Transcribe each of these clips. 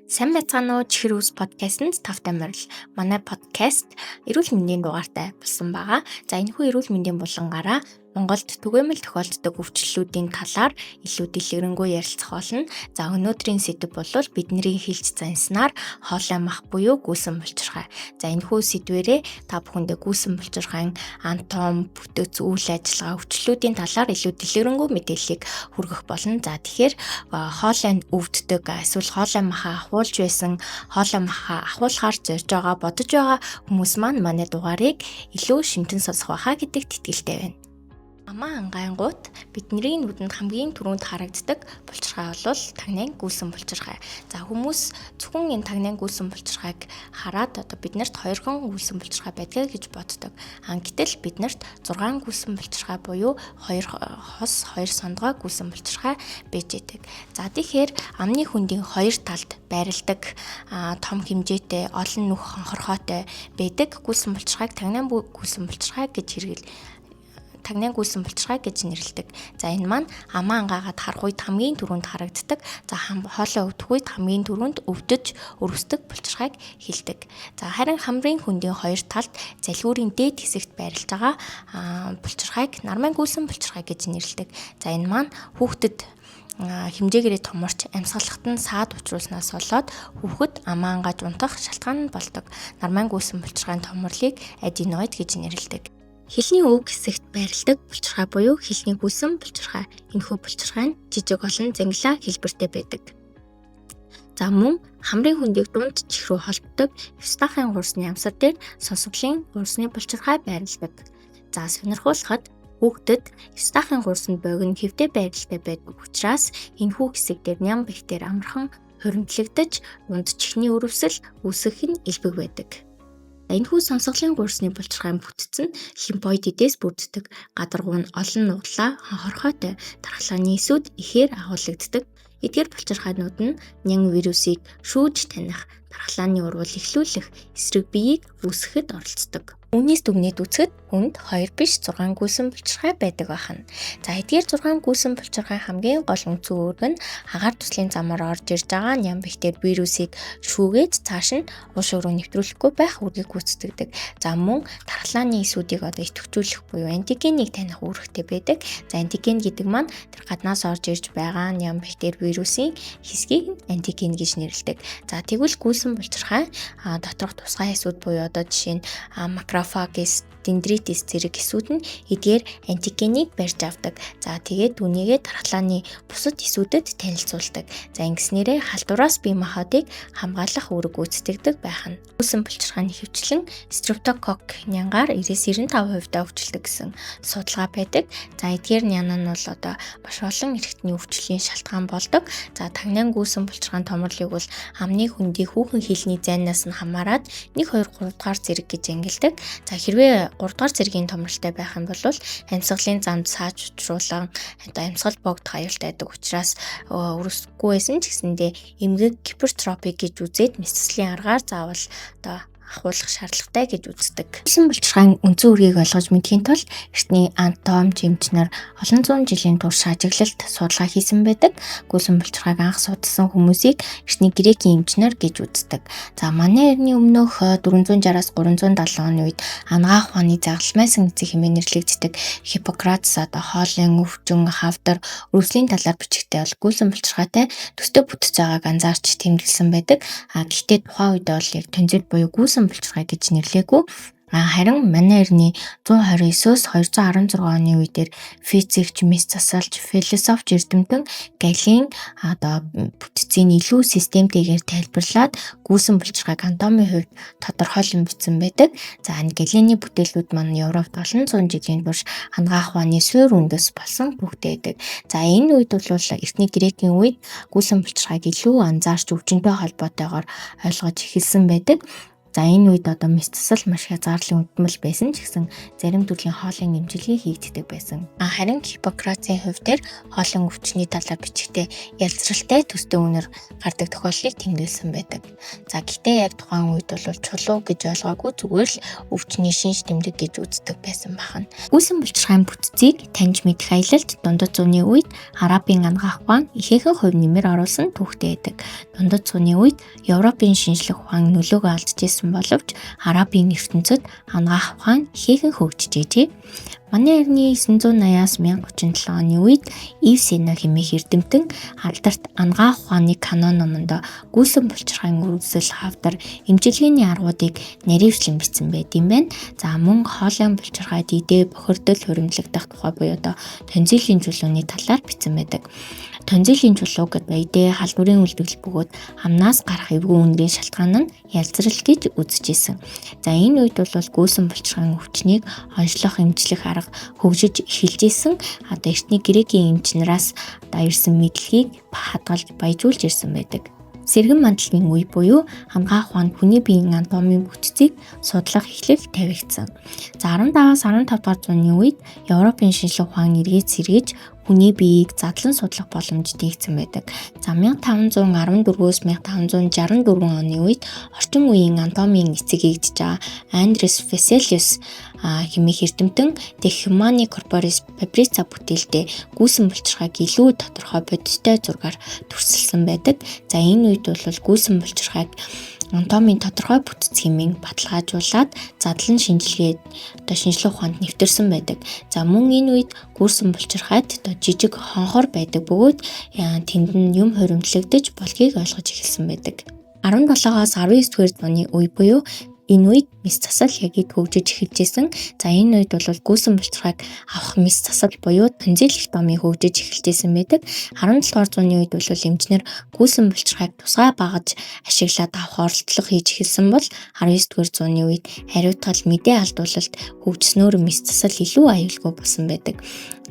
Сайн байцгаана уу Чихэр үс подкастт тавтай морил. Манай подкаст эрүүл мэндийн дугаартай болсон байгаа. За энэхүү эрүүл мэндийн булангаараа Монголд түгээмэл тохиолддог өвчлөлүүдийн талаар илүү дэлгэрэнгүй ярилцах болно. За өнөөдрийн сэдэв бол бидний хэлж занснаар хоолой мах буюу гүйсэн булчирхай. За энэхүү сэдвэрээ та бүхэндээ гүйсэн булчирхайн антом, бүтэц, үйл ажиллагаа өвчлөлүүдийн талаар илүү дэлгэрэнгүй мэдээллийг хүргэх болно. За тэгэхээр хоолой өвддөг, эсвэл хоолой махаа ахуулж байсан, хоолой махаа ахуулахаар зорж байгаа, бодож байгаа хүмүүс маань манай дугаарыг илүү шимтэн сонсох байхаа гэдэгт итгэлтэй байна. Амаа ангайнгууд бидний нүдэнд хамгийн түрүүнд харагддаг булчирхай бол тагнайн гүйсэн булчирхай. За хүмүүс зөвхөн энэ тагнайн гүйсэн булчирхайг хараад биднэрт 2 гүйсэн булчирхай байдгаа гэж боддог. Гэтэл биднэрт 6 гүйсэн булчирхай буюу 2 хос 2 сондгой гүйсэн булчирхай байж идэг. За тэгэхээр амны хөндийн 2 талд байрладаг том хэмжээтэй олон нүх хонхорхойтой байдаг гүйсэн булчирхайг тагнайн гүйсэн булчирхай гэж нэрлэдэг. За энэ маань амаа ангаагаад харах үед хамгийн түрүүнд харагддаг. За хоолой өвдөх үед хамгийн түрүүнд өвдөж өрөвсдөг булчирхайг хэлдэг. За харин хамрын хөндийн 2 талд залхиурын дээд хэсэгт байрлаж байгаа булчирхайг нармай гүйсэн булчирхай гэж нэрлэдэг. За энэ маань хүүхдэд хэмжээгээрээ томорч амьсгалахад нь саад учруулснаас болоод хүүхэд амаа ангааж унтах шалтгаан нь болдог. Нармай гүйсэн булчирхайн томорлыг аденоид гэж нэрлэдэг. Хилний өг хэсэгт байрладаг булчирхай буюу хилний гүйсэн булчирхай. Энэхүү булчирхай нь жижиг олон зангилаа хэлбэртэй байдаг. За мөн хамрын хөндийг дунд чих рүү холбдог Евстахийн гурсны амсар дээр сонсголын гурсны булчирхай байрладаг. За сонирхуулахад хүүхдэд Евстахийн гурсанд богино хэвтэй байралтай байдаг учраас энэхүү хэсэг дээр ням бактери амархан хоригдлогдож дунд чихний өрөвсөл үүсгэх нь элбэг байдаг. Энэхүү сонсголын гурсны булчирхай бүтцэн лимфоидээс бүрддэг. Гадаргуу нь олон нуглаа хонхорхойтой дархлааны эсүүд ихээр агуулгаддаг. Эдгээр булчирхайнууд нь нян вирусыг шүүж таних, дархлааны урвал эхлүүлэх эсрэг биеийг үүсгэхэд оролцдог. Үүнээс дүгнээд үзэхэд хүнд 2 биш 6 гүйсэн булчирхай байдаг байна. За эдгээр 6 гүйсэн булчирхай хамгийн гол үндсэн үүрэг нь агаар туслын замаар орж ирж байгаа ням бактери вирусыг шүүгээд цааш нь уш өрөө нэвтрүүлэхгүй байх үүргийг гүйцэтгэдэг. За мөн дархлааны эсүүдийг идэвхжүүлэх буюу антигенийг таних үүрэгтэй байдаг. За антиген гэдэг маань тэр гаднаас орж ирж байгаа ням бактери вирусын хэсгийг антиген гэж нэрлэдэг. За тэгвэл гүйсэн булчирхай доторх тусгай эсүүд буюу жишээ нь макрофагис, дендритис зэрэг эсүүд нь эдгээр антигенийг барьж авдаг. За тэгээд түүнийгээ дархлааны бусад эсүүдэд танилцуулдаг. За ингэснээрээ халдвараас бие махбодыг хамгаалах үүрэг гүйцэтгэдэг байх нь. Гүйсэн булчирхайны хэвчлэн стрептококк нянгаар 90-95% өвчлөдөг гэсэн судалгаа байдаг. За эдгээр няна нь бол маш олон эрхтний өвчлөлийн шалтгаан болдог. За тагнайн гүйсэн булчирхайн томрлыг бол амны хөндий хүүхэн хилний зайнаас нь хамаарат 1, 2, 3 дугаар зэрэг гэж ангилдаг. За хэрвээ 3 дугаар зэргийн томролтой байх юм бол амьсгалын замд сааж учруулан амьсгал богдох аюултай байдаг учраас өрөсөхгүй байсан ч гэсэндээ эмгэг гипертрофи гэж үзээд мэсцлийн аргаар заавал ахуулах шаардлагатай гэж үздэг. Гүйсэн булчирхайн үндсэн үүргийг ойлгож мэдхийн тулд эртний антом, жимчнэр олон зуун жилийн турш ажиглалт судалгаа хийсэн байдаг. Гүйсэн булчирхайг анх судалсан хүмүүсийг эртний грекийн эмчнэр гэж үздэг. За манай эртний өмнөх 460-аас 370 оны үед анагаах ухааны загалмайсан эцэг хэмээн нэрлэгддэг Хиппократес хоолын өвчин, хавдар, өрөвслийн талаар бичигтэй бол гүйсэн булчирхайтай төстэй бүтц байгааг анзаарч тэмдэглэсэн байдаг. Гэхдээ тухайн үед бол яг тонзил буюу гүйсэн булчирхай гэж нэрлэегүй. Харин манай эртний 129-өөс 216 оны үеэр физикч, мэс засалч, философч эрдэмтэн Гален бүтцийн илүү системтэйгээр тайлбарлаад гүйсэн булчирхайг антомын хувьд тодорхойлон бичсэн байдаг. За Галений бүтээлүүд маань Европт олон зуун жилийн турш анагаах ухааны суурь үндэс болсон бүгдээ байдаг. За энэ үед бол эртний грекийн үед гүйсэн булчирхайг илүү анзаарч өвчнөд холбоотойгоор ойлгож эхэлсэн байдаг. За энэ үед одоо мэс засал маш хязгаарлалын үндмэл байсан ч гэсэн зарим төрлийн хоолын эмчилгээ хийгддэг байсан. Харин Гиппократийн хувьд хоолын өвчний талаар бичгтээ ялцралтай төстэй үнээр гардаг тохиолдлыг тэмдэглэсэн байдаг. За гэтээ яг тухайн үед бол чулуу гэж ойлгоогүй зүгээр л өвчний шинж тэмдэг гэж үздэг байсан бахан. Гүйсэн булчирхайн бүтцийг таньж мэдэх аялалд дундад зууны үед Арабын анагаах ухаан ихээхэн хувь нэмэр оруулсан түүхтэй байдаг. Дундад зууны үед Европын шинжлэх ухаан нөлөөгөө алдчихсан боловч Арабын ертөнцид анагаах ухаан ихээхэн хөгжижээ. Манай эртний 980-аас 1037 оны үед Ив Сена хэмээх эрдэмтэн алдарт анагаах ухааны канон номонд гүйсэн булчирхайн үргэлжлэл хавдар эмчилгээний аргуудыг наривчлан бичсэн байт юм байна. За мөн хоолын булчирхайд идэ бохирдол хуримтлагдах тухай буюу тонзиллийн чулууны талаар бичсэн байдаг. Тонзиллийн чулуу гэдэг идэ халдварын үлдэгдэл бөгөөд амнаас гарах эвгүй үнэрийн шалтгаан нь ялцрал гэж үзэжсэн. За энэ үед бол гүйсэн булчирхайн өвчнийг онцлох эмчлэх арга хөгжиж эхэлжсэн. Эртний грекийн эмч нараас ирсэн мэдлэгийг хадгалж баяжуулж ирсэн байдаг. Сэргэн мандалтын үе буюу анагаах ухаанд хүний биеийн анатомийн бүтцийг судлах эхлэл тавигдсан. За 15-аас 15 дугаар зууны үед Европын шинжлэх ухаан эргээд сэргэж хүний биеийг задлан судлах боломж нээгдсэн байдаг. За 1514-өөс 1564 оны үед орчин үеийн анатомийн эцэг эгдэж байгаа Андрес Веселиус хэмээх эрдэмтэн The Humani Corporis Fabrica бүтээлдээ гүйсэн булчирхайг илүү тодорхой бодиттой зургаар төрсөлсөн байдаг. За энэ үед бол гүйсэн булчирхайг анатомийн тодорхой бүтц хэмээн баталгаажуулаад задлан шинжилгээд шинжлэх ухаанд нэвтэрсэн байдаг. За мөн энэ үед гүйсэн булчирхайд жижиг хонхор байдаг бөгөөд тэнд нь юм хуримтлагдаж болхийг ойлгож эхэлсэн байдаг. 17-аас 19-р зууны үе буюу энэ үед мис засал яг хөгжиж эхэлжсэн. За энэ үед бол гүйсэн булчирхайг авах мис засал буюу тонзиллэктоми хөгжиж эхэлжсэн байдаг. 17-р зууны үед бол эмчнэр гүйсэн булчирхайг тусгай багаж ашиглаад авах оролдлого хийж эхэлсэн бол 19-р зууны үед хариуцлал мэдээ алдуулалт хөгжснөөр мис засал илүү аюулгүй болсон байдаг.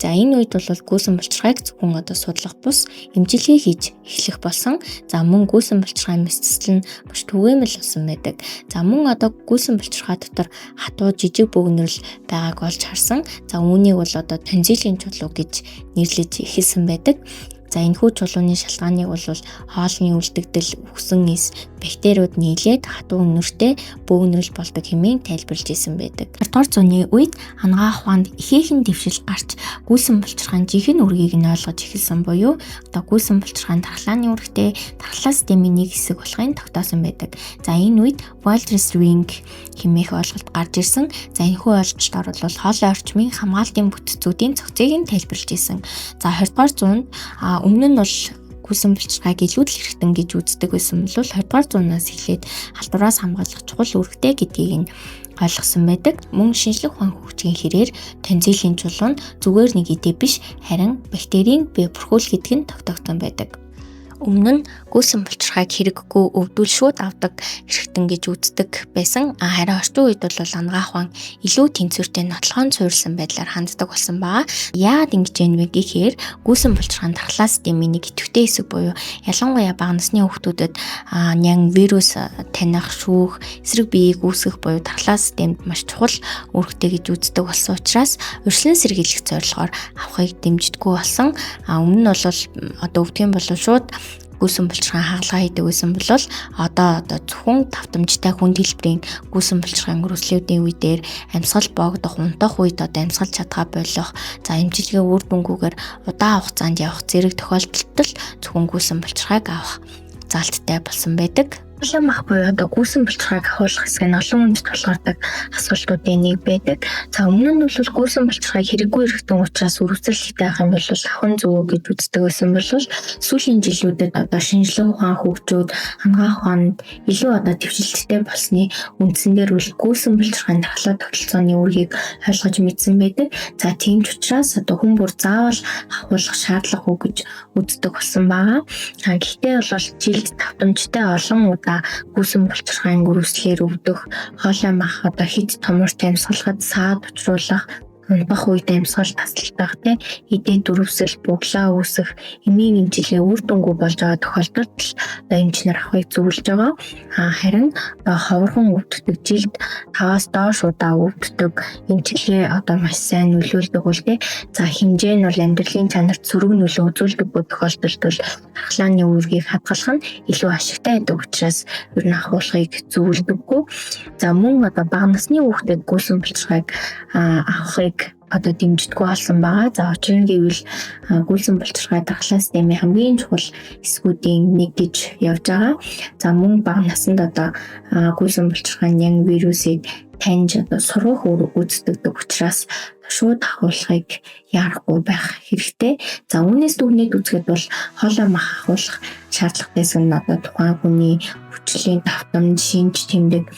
За энэ үед бол гүйсэн булчирхайг зөвхөн судлах бус эмчилгээ хийж эхлэх болсон. За мөн гүйсэн булчирхайн мис засал нь маш түгээмэл болсон байдаг. За мөн гүйсэн булчирхай дотор хатуу жижиг бөөгнөрл байгааг олж харсан. За үүнийг бол тонзиллийн чулуу гэж нэрлэж эхэлсэн байдаг. За энэхүү чулууны шалтгааныг бол хоолны үлдэгдэл, үхсэн эс, бактериуд нийлээд хатуу үнэртэй бөөгнөрл болдог хэмээн тайлбарлаж ирсэн байдаг. 20-р зууны үед анагаах ухаанд ихээхэн дэвшил гарч гүйсэн булчирхайн жинхэнэ үргийг нь ойлгож эхэлсэн буюу гүйсэн булчирхайн тархлааны үүрэгтэй тархлаа системийн нэг хэсэг болохыг тогтоосон байдаг. За энэ үед Walters ring хэмээх ойлголт гарч ирсэн. За энэхүү ойлголтоор бол хоолой орчмын хамгаалтын бүтцүүдийн цогцыг нь тайлбарлаж ирсэн. За 20-р зуунд өмнө нь бол гүйсэн булчирхайг илүү л хэрэгтэн гэж үздэг байсан бол 20-р зуунаас эхлээд халдвараас хамгаалах чухал үүрэгтэй гэдгийг нь ойлгосон байдаг. Мөн шинжлэх ухаан хөгжихийн хэрээр тонзиллийн чулуу нь зүгээр нэг идэ биш харин бактерийн бие бүрхүүл гэдэг нь тогтогдсон байдаг. Өмнө нь гүйсэн булчирхайг хэрэггүй өвдүүл шууд авдаг хэрэгтэн гэж үздэг байсан. Харин орчин үед бол анагаах ухаан илүү тэнцвэртэй нотлохоон суурилсан байдлаар ханддаг болсон баа. Яагаад ингэж юм бэ гэхээр гүйсэн булчирхайн тархлаа системийн нэг идэвхтэй хэсэг буюу ялангуяа бага насны хүүхдүүдэд нян вирус таних, шүүх, эсрэг биеийг үүсгэх буюу тархлаа системд маш чухал үүрэгтэй гэж үздэг болсон учраас урьдчилан сэргийлэх зорилгоор авахыг дэмждэггүй болсон. Өмнө нь бол өвдгөн бол шууд гүйсэн булчирхайн хагалгаа хийдэг байсан бол одоо зөвхөн давтамжтай хүнд хэлбэрийн гүйсэн булчирхайн өрөслүүдийн үедээр амьсгал боогдох, унтах үед амьсгалж чадгаа болох, за эмчилгээ үр дүнгүйгээр удаан хугацаанд явах зэрэг тохиолдолд зөвхөн гүйсэн булчирхайг авах залттай болсон байдаг. Хоолой мах буюу гүйсэн булчирхайг ахуулах хэсэг нь олон хүнд тулгардаг асуултуудын нэг байдаг. За өмнө нь бол гүйсэн булчирхайг хэрэггүй хэрэгтэн учраас үргэлжлэлтэй байх юм бол ахын зөвөө гэж үздэг байсан бол сүүлийн жилүүдэд шинжлэх ухаан хөгжөөд анагаах ухаанд илүү дэвшилттэй болсны үндсэн дээр бол гүйсэн булчирхайн тархлаа тогтолцооны үүргийг ойлгож мэдсэн байдаг. За тийм ч учраас хүн бүр заавал ахуулах шаардлага үү гэж үздэг болсон байгаа. Гэхдээ бол жилд давтамжтай олон удаа гүйсэн булчирхайн үргэлжлэлээр өвдөх, хоолой мах хит томортой амьсгалахад саад учруулах унбах үед амьсгал тасалдах, эдийн дөрвсөл, буглаа үүсэх, эмийн эмчилгээ үр дүнгүй болж байгаа тохиолдолд эмчнэр авахыг зөвлөж байгаа. Харин ховорхон өвддөг, жилд 5-аас доош удаа өвддөг эмчилгээ маш сайн нөлөөлдөг бол за хэмжээ нь бол амьдралын чанарт сөрөг нөлөө үзүүлдэг тохиолдолд бол ахлааны үүргийг хадгалах нь илүү ашигтай байдаг учраас ер нь ахуулахыг зөвлөдөггүй. За мөн бага насны хүүхдэд гүйсэн булчирхайг авахыг дэмждэггүй болсон байгаа. За учир нь гэвэл гүйсэн булчирхай дархлаа системийн хамгийн чухал хэсгүүдийн нэг гэж явж байгаа. За мөн бага наснд гүйсэн булчирхайны вирусыг таньж сургах үүсдэг учраас шууд ахуулахыг яарахгүй байх хэрэгтэй. За үүнээс дүгнээд үзэхэд бол хоолой мах ахуулах шаардлагатайс нь тухайн хүний хүчлийн давтамж, шинж тэмдэг,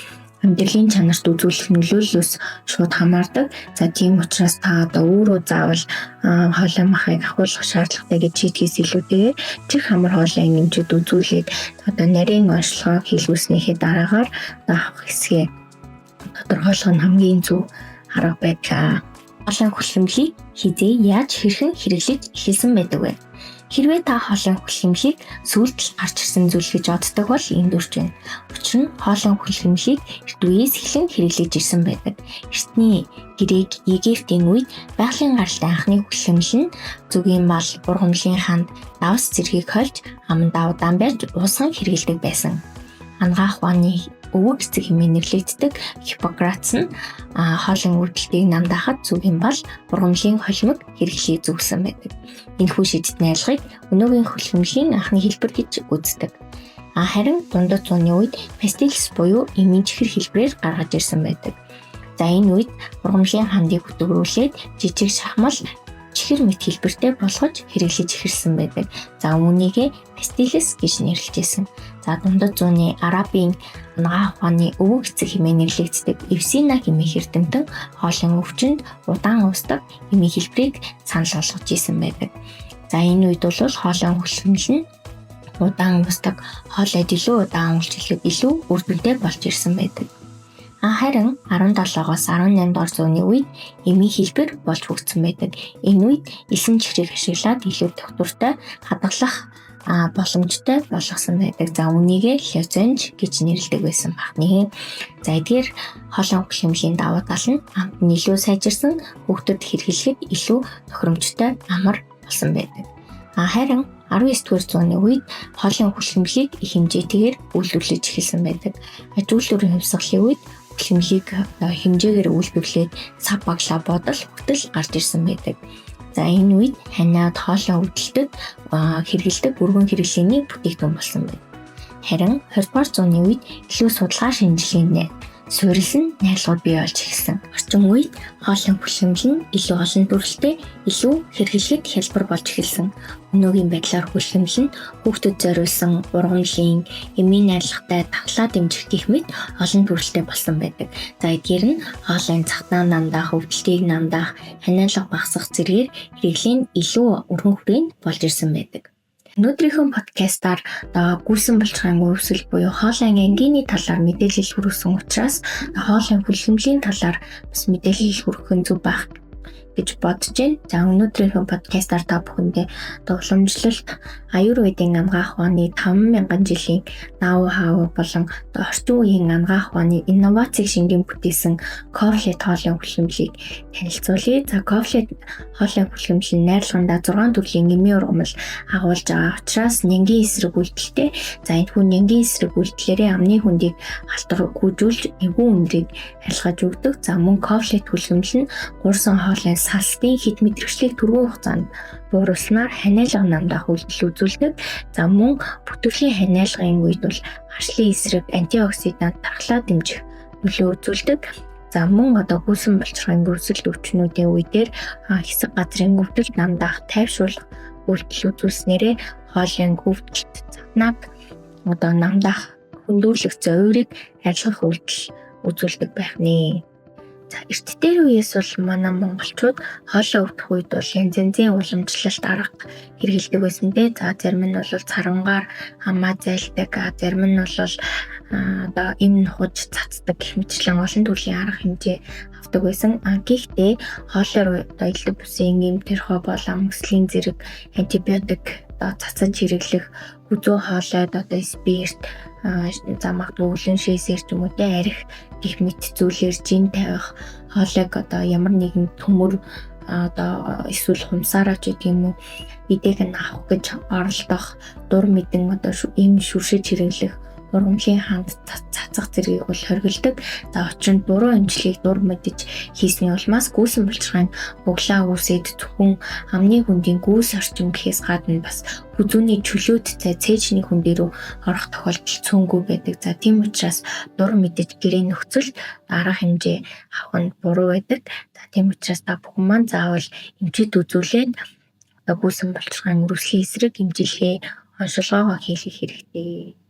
амьдралын чанарт үзүүлэх нөлөөллөөс шууд хамаардаг. За тийм учраас та өөрөө заавал хоолой махыг ахуулах шаардлагатай гэж шийдэхээс илүүтэйгээр чих хамар хоолойн эмчэд үзүүлээд нарийн онцлогоо хийлгүүлснийхээ дараагаар авах хэсгээ тодорхойлох нь хамгийн зөв арга байдаг. Хоолойн хүлэмжлийг хизээ яаж хэрхэн хэрэглэж эхэлсэн байдаг вэ? Хэрвээ та хоолойн хүлэмжлийг сүүлдэл гарч ирсэн зүйл гэж боддог бол энд үрж байна. Учир нь хоолойн хүлэмжлийг эрт үеэс эхлэн хэрэглэж ирсэн байдаг. Эртний Грек, Египтийн үед байгалийн гаралтай анхны хүлэмж нь зүгийн мал, бургамлын ханд, давс зэргийг хольж амандаа удаан барьж уусган хэрэглэдэг байсан. Анагаах ухааны өвөг эцэг хэмээн нэрлэгддэг Хиппократес нь хоолойн өвдөлтийг намдаахад зүгийн бал, бургамлын холимог хэрэглэхийг зөвлөсөн байдаг. Энэхүү шийдтний алгыг өнөөгийн хүлэмжийн анхны хэлбэр гэж үздэг. Харин дундад зууны үед пастилс буюу эмийн чихэр хэлбэрээр гаргаж ирсэн байдаг. За энэ үед бургамлын хандыг хөтгөрүүлээд жижиг шахмал чихэр мэт хэлбэртэй болгож хэрэглэж эхэлсэн байдаг. За үүнийг пастилс гэж нэрлэжсэн. За дундад зууны Арабын анагаах ухааны өвөг эцэг хэмээн нэрлэгддэг Эвсина хэмээх эрдэмтэн хоолойн өвчнөд удаан уусдаг эмийн хэлбэрийг санал болгож исэн байдаг. За энэ үед бол хоолойн хүлэмж нь удаан уусдаг хоолойд илүү удаан үйлчлэхэд илүү үр дүнтэй болж ирсэн байдаг. Харин 17-оос 18 дор зууны үед эмийн хэлбэр болж хөгжсөн байдаг. Энэ үед элсэн чихрийг ашиглаад илүү тогтвортой хадгалах боломжтой болгосон байдаг. За үүнийг лозенж гэж нэрлэдэг байсан багны. За эдгээр хоолойн хүлэмжийн давуу тал нь амт нь илүү сайжирсан, хүүхдэд хэрэглэхэд илүү тохиромжтой амар болсон байдаг. Харин 19-р зууны үед хоолойн хүлэмжийг их хэмжээтэйгээр үйлдвэрлэж эхэлсэн байдаг. Аж үйлдвэрийн хувьсгалын үед хүлэмжийг хэмжээгээр үйлдвэрлээд сав баглаа бодол хөтөл гарч ирсэн байдаг. За энэ үед ханиад хоолой өвдөлтөд хэрэглэдэг өргөн хэрэглээний бүтээгдэхүүн болсон байна. Харин 20-р зууны үед илүү судалгаа шинжилгээний суурилсан найрлагууд бий болж эхэлсэн. Орчин үед хоолойн хүлэмж нь илүү олон төрөлтэй, илүү хэрэглэхэд хялбар болж эхэлсэн. Өнөөгийн байдлаар хүлэмж нь хүүхдэд зориулсан ургамлын, эмийн найрлагатай давлаа дэмжих гэх мэт олон төрөлтэй болсон байдаг. За эдгээр нь хоолойн цахтаа намдаах, өвдөлтийг намдаах, ханиалга багасгах зэргээр хэрэглээ нь илүү өргөн хүрээнд болж ирсэн байдаг. Өнөөдрийнхөө подкастаар гүйсэн булчирхайн өвсөл буюу хоолойн ангийн талаар мэдээлэл хүргэсэн учраас хоолойн хүлэмжийн талаар бас мэдээлэл хүргэх нь зөв байх гэж бодож байна. За өнөөдрийнхөө подкастаар та бүхэндээ уламжлалт аюурведийн анагаах ухааны 5000 жилийн наав хаав болон орчин үеийн анагаах ухааны инновацийг шингэн бүтээсэн Ковлет хоолойн хүлэмжийг танилцуулъя. За Ковлет хоолойн хүлэмж нь найрлагандаа 6 төрлийн эмийн ургамал агуулж байгаа учраас нянгийн эсрэг үйлдэлтэй. За энэхүү нянгийн эсрэг үйлдэлээрээ амны хүндийг халтар гүйжүүлж эвгүй өндрийг харилцаж өгдөг. За мөн Ковлет хүлэмж нь гурсан хоолойн салстын хэд мэдрэгчлийг түргэн хугацаанд бууруулснаар ханиалга намдаах үйлдэл үзүүлдэг. За мөн бүтээгдэхүүн ханиалгын үед бол харшлын эсрэг антиоксидант дархлаа дэмжих нөлөө үзүүлдэг. За мөн гүйсэн булчирхайн өвсөлт өвчнүүдийн үедэр хэсэг газрын өвдөлт намдаах, тайвшруулах үйлдэл үзүүлснээрээ хоолойн өвдөлт цатнаг намдаах, хөндөөрлөх зовирыг арилгах үйлдэл үзүүлдэг байх нэ. За эрт дээр үеэс бол манай монголчууд хоолой өвдөх үед бол янз янзын уламжлалт арга хэрэглэдэг байсан дээ. За зарим нь бол царангаар хамаа зайлдаг, зарим нь бол одоо эм нухаж цацдаг гэх мэтчлэн олон төрлийн арга хэмжээ авдаг байсан. Гэхдээ хоолоор одоо элдв бүсийн эм тэрхүү бол амгслын зэрэг антибиотик одоо цацаж хэрэглэх үзүү хоолойд одоо спирт за магадгүй өлөн шээсээр ч юм уу те арх гэх мэт зүйлээр жин тавих хоолойг одоо ямар нэгэн төмөр одоо эсвэл хумсаараа ч гэх юм уу эдэг нь авах гэж оролдох дур мэдэн одоо ийм шүршиж хэрэглэх ургамлын ханд цацах зэргийг бол хоригддаг. За учир нь буруу эмчлэгийг дур мэдэж хийсний улмаас гүйсэн булчиргаанд буглаа үүсээд зөвхөн амны хүндийн гүйс орчим гэхээс гадна бас хүзүүний чөлөөттэй цээжний хүн дээр орох тохиолдол цөөнгүй байдаг. За тийм учраас дур мэдэж гэрээ нөхцөл арга хэмжээ авах нь буруу байдаг. За тийм учраас та бүхэн маань заавал эмчит үзүүлээд одоо гүйсэн булчиргааны үргэлжлэлийн эсрэг эмчилгээ оншилгоогоо хийх хэрэгтэй.